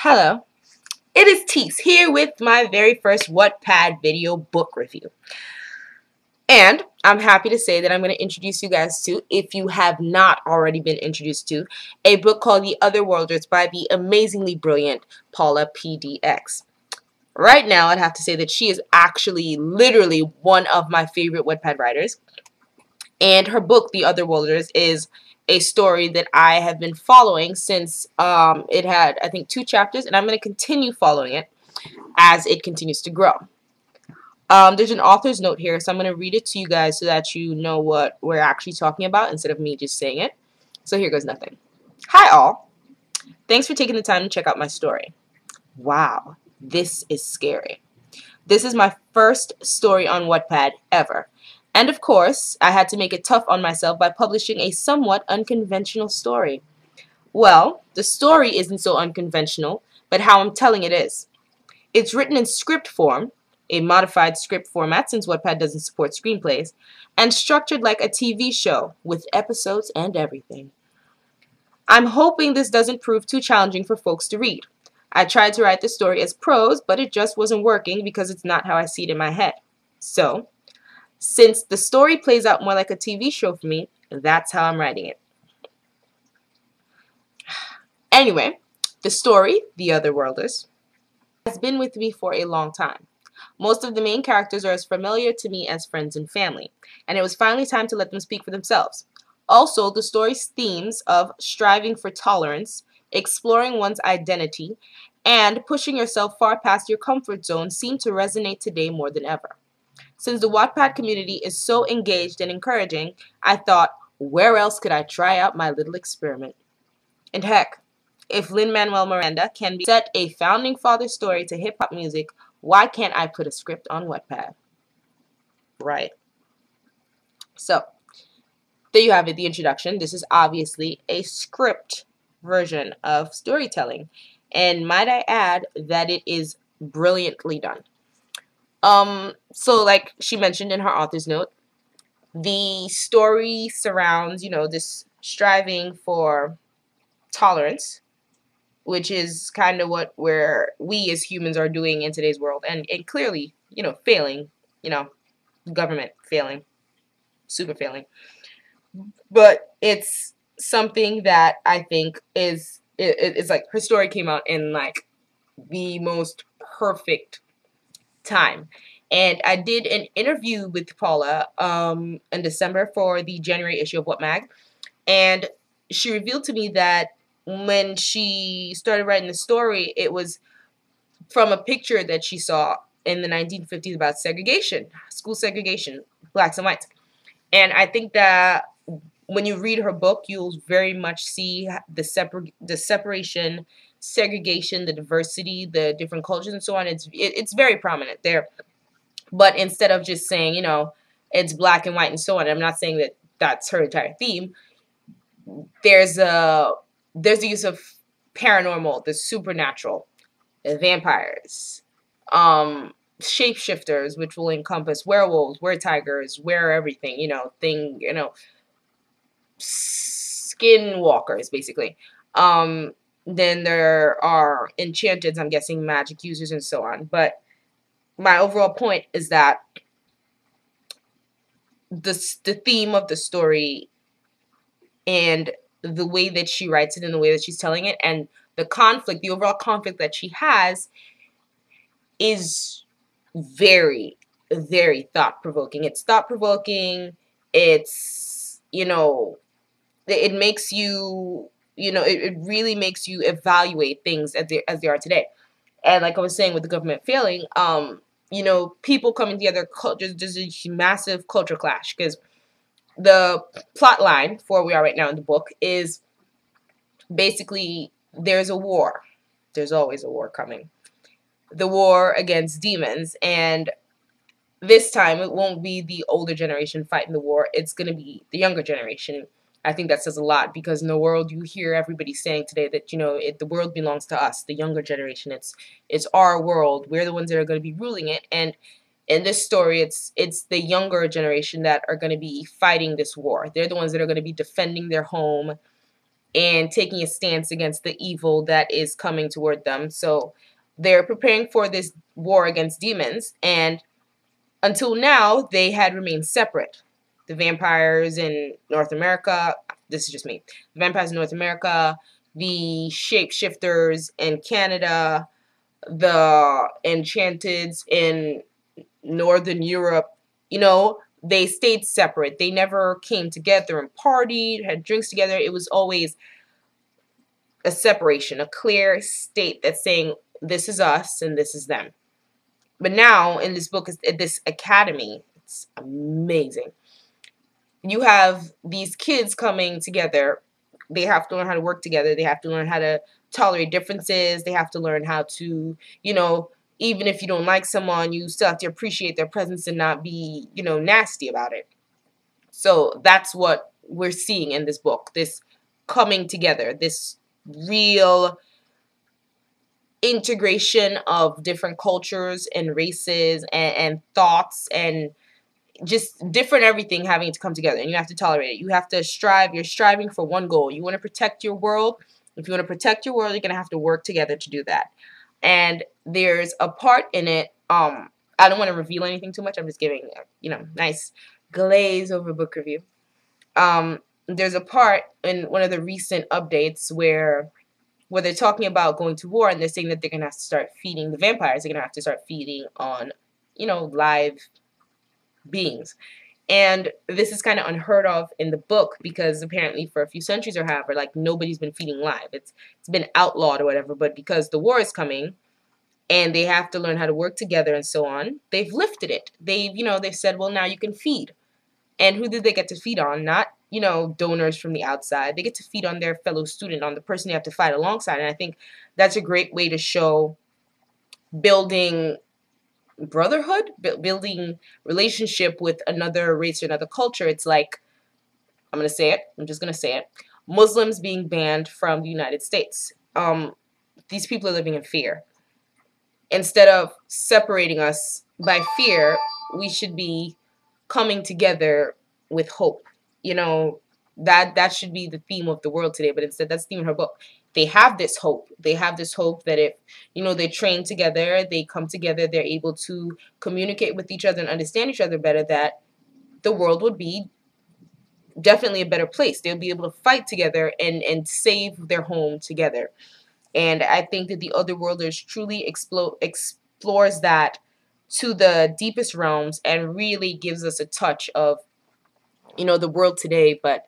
Hello, it is Tease here with my very first Wattpad video book review. And I'm happy to say that I'm going to introduce you guys to, if you have not already been introduced to, a book called The Otherworlders by the amazingly brilliant Paula PDX. Right now, I'd have to say that she is actually literally one of my favorite Wattpad writers. And her book, The Otherworlders, is a story that I have been following since it had, I think, 2 chapters, and I'm going to continue following it as it continues to grow. There's an author's note here, so I'm going to read it to you guys so that you know what we're actually talking about instead of me just saying it. So here goes nothing. Hi all. Thanks for taking the time to check out my story. Wow, this is scary. This is my first story on Wattpad ever. And of course, I had to make it tough on myself by publishing a somewhat unconventional story. Well, the story isn't so unconventional, but how I'm telling it is. It's written in script form, a modified script format since Wattpad doesn't support screenplays, and structured like a TV show with episodes and everything. I'm hoping this doesn't prove too challenging for folks to read. I tried to write the story as prose, but it just wasn't working because it's not how I see it in my head. So, since the story plays out more like a TV show for me, that's how I'm writing it. Anyway, the story, The Otherworlders, has been with me for a long time. Most of the main characters are as familiar to me as friends and family, and it was finally time to let them speak for themselves. Also, the story's themes of striving for tolerance, exploring one's identity, and pushing yourself far past your comfort zone seem to resonate today more than ever. Since the Wattpad community is so engaged and encouraging, I thought, where else could I try out my little experiment? And heck, if Lin-Manuel Miranda can set a founding father story to hip-hop music, why can't I put a script on Wattpad? Right. So, there you have it, the introduction. This is obviously a script version of storytelling. And might I add that it is brilliantly done. So like she mentioned in her author's note, the story surrounds, this striving for tolerance, which is kind of what we as humans are doing in today's world, and clearly, failing, government failing, super failing. But it's something that I think it's like her story came out in like the most perfect time. And I did an interview with Paula in December for the January issue of What Mag, and she revealed to me that when she started writing the story, it was from a picture that she saw in the 1950s about segregation, school segregation, blacks and whites. And I think that when you read her book, you'll very much see the separation, segregation, the diversity, the different cultures and so on. It's very prominent there. But instead of just saying, it's black and white and so on, I'm not saying that that's her entire theme. There's the use of paranormal, the supernatural, the vampires, shapeshifters, which will encompass werewolves, were-tigers, were-everything, skinwalkers, basically. Then there are enchanteds, I'm guessing magic users and so on. But my overall point is that the theme of the story and the way that she writes it and the way that she's telling it and the conflict, the overall conflict that she has is very, very thought-provoking. It's thought-provoking. It's, it makes you, it really makes you evaluate things as they are today. And like I was saying with the government failing, people coming together, just a massive culture clash, because the plot line for where we are right now in the book is basically there's a war. There's always a war coming. The war against demons, and this time it won't be the older generation fighting the war. It's going to be the younger generation. I think that says a lot, because in the world you hear everybody saying today that, the world belongs to us, the younger generation. It's our world. We're the ones that are going to be ruling it. And in this story, it's the younger generation that are going to be fighting this war. They're the ones that are going to be defending their home, and taking a stance against the evil that is coming toward them. So they're preparing for this war against demons, and until now, they had remained separate. The vampires in North America, this is just me, the vampires in North America, the shapeshifters in Canada, the enchanteds in Northern Europe, you know, they stayed separate. They never came together and partied, had drinks together. It was always a separation, a clear state that's saying this is us and this is them. But now in this book, this academy, it's amazing. You have these kids coming together. They have to learn how to work together. They have to learn how to tolerate differences. They have to learn how to, you know, even if you don't like someone, you still have to appreciate their presence and not be, you know, nasty about it. So that's what we're seeing in this book, this coming together, this real integration of different cultures and races and thoughts and just different everything having to come together, and you have to tolerate it. You have to strive. You're striving for one goal. You want to protect your world. If you want to protect your world, you're going to have to work together to do that. And there's a part in it, I don't want to reveal anything too much. I'm just giving, you know, nice glaze over book review. There's a part in one of the recent updates where they're talking about going to war, and they're saying that they're going to have to start feeding the vampires. They're going to have to start feeding on, you know, live beings. And this is kind of unheard of in the book because apparently for a few centuries or however, like, nobody's been feeding live. It's been outlawed or whatever, but because the war is coming and they have to learn how to work together and so on, they've lifted it. They've said, well, now you can feed. And who did they get to feed on? Not, you know, donors from the outside. They get to feed on their fellow student, on the person they have to fight alongside. And I think that's a great way to show building brotherhood, building relationship with another race or another culture. It's like, I'm going to say it. I'm just going to say it. Muslims being banned from the United States. These people are living in fear. Instead of separating us by fear, we should be coming together with hope. You know, that should be the theme of the world today, but instead that's the theme of her book. They have this hope. They have this hope that if, you know, they train together, they come together, they're able to communicate with each other and understand each other better, that the world would be definitely a better place. They'll be able to fight together and save their home together. And I think that the Otherworlders truly explores that to the deepest realms and really gives us a touch of, you know, the world today, but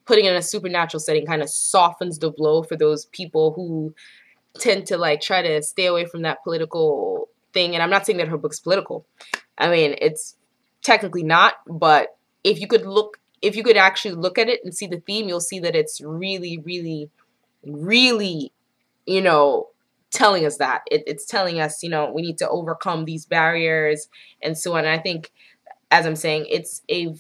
putting it in a supernatural setting kind of softens the blow for those people who tend to like try to stay away from that political thing. And I'm not saying that her book's political. I mean, it's technically not, but if you could actually look at it and see the theme, you'll see that it's really, really, really, you know, telling us that. It's telling us, you know, we need to overcome these barriers and so on. And I think, as I'm saying, it's a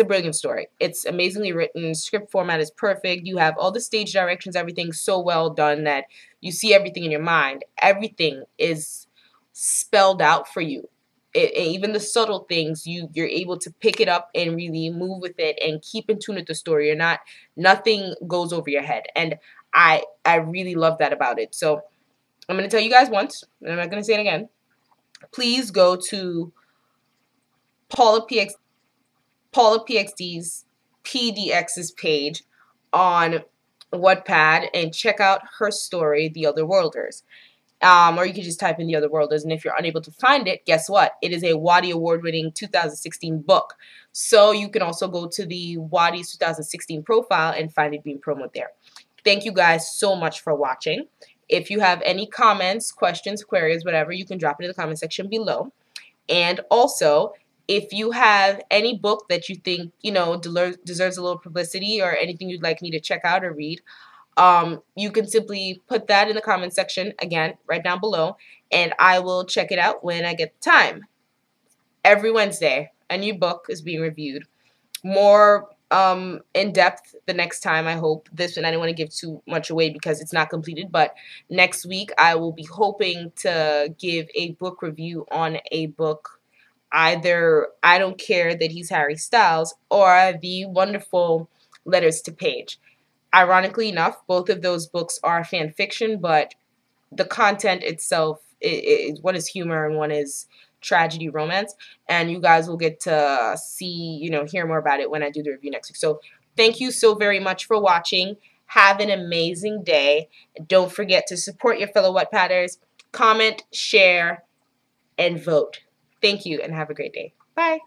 brilliant story. It's amazingly written. Script format is perfect. You have all the stage directions, everything so well done that you see everything in your mind. Everything is spelled out for you. Even the subtle things, you're able to pick it up and really move with it and keep in tune with the story. Nothing goes over your head. And I really love that about it. So I'm going to tell you guys once, and I'm not going to say it again. Please go to Paula PXD's PDX's page on Wattpad and check out her story, The Otherworlders. Or you can just type in The Otherworlders, and if you're unable to find it, guess what? It is a Wattpad award-winning 2016 book. So you can also go to the Wattpad's 2016 profile and find it being promoted there. Thank you guys so much for watching. If you have any comments, questions, queries, whatever, you can drop it in the comment section below. And also, if you have any book that you think, you know, deserves a little publicity or anything you'd like me to check out or read, you can simply put that in the comment section, again, right down below, and I will check it out when I get the time. Every Wednesday, a new book is being reviewed. More in depth the next time, I hope. This one I don't want to give too much away because it's not completed, but next week I will be hoping to give a book review on a book. Either I Don't Care That He's Harry Styles or the wonderful Letters to Paige. Ironically enough, both of those books are fan fiction, but the content itself is one is humor and one is tragedy romance, and you guys will get to see, hear more about it when I do the review next week. So thank you so very much for watching. Have an amazing day. Don't forget to support your fellow Wattpadders. Comment, share, and vote. Thank you, and have a great day. Bye.